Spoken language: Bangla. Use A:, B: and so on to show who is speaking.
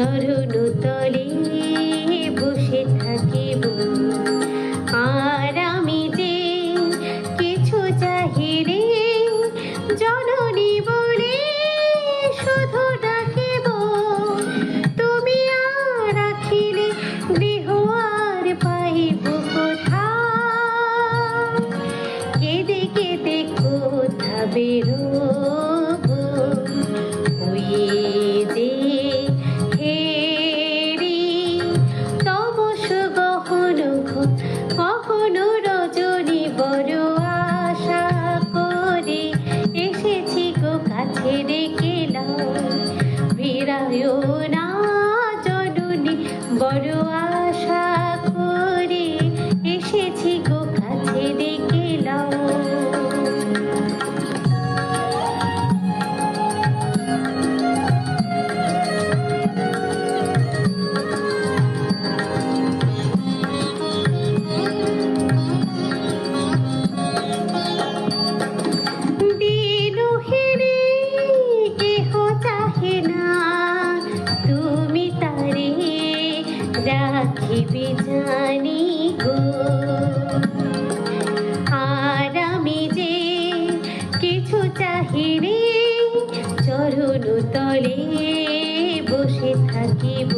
A: চরণ তলে বসে থাকিব। আর আমি যে কিছু চাহিলে জননী বলে শুধু ডাকিব। তুমি আর রাখিলে গৃহ আর পাইব কোথায়? কেঁদে কেঁদে কোথা বেরোব? ওই যে হেরি তমস গহন ঘন কখনো রজনী বড় আশা করে এসেছি গো কাছে ডেকে নাও। ফিরায় না জননী বড় আশা করে এসেছি গো কাছে ডেকে নাও। রাখিবে জানি গো, আর আমি যে কিছু চাহিলে চরণ তলে বসে থাকিব।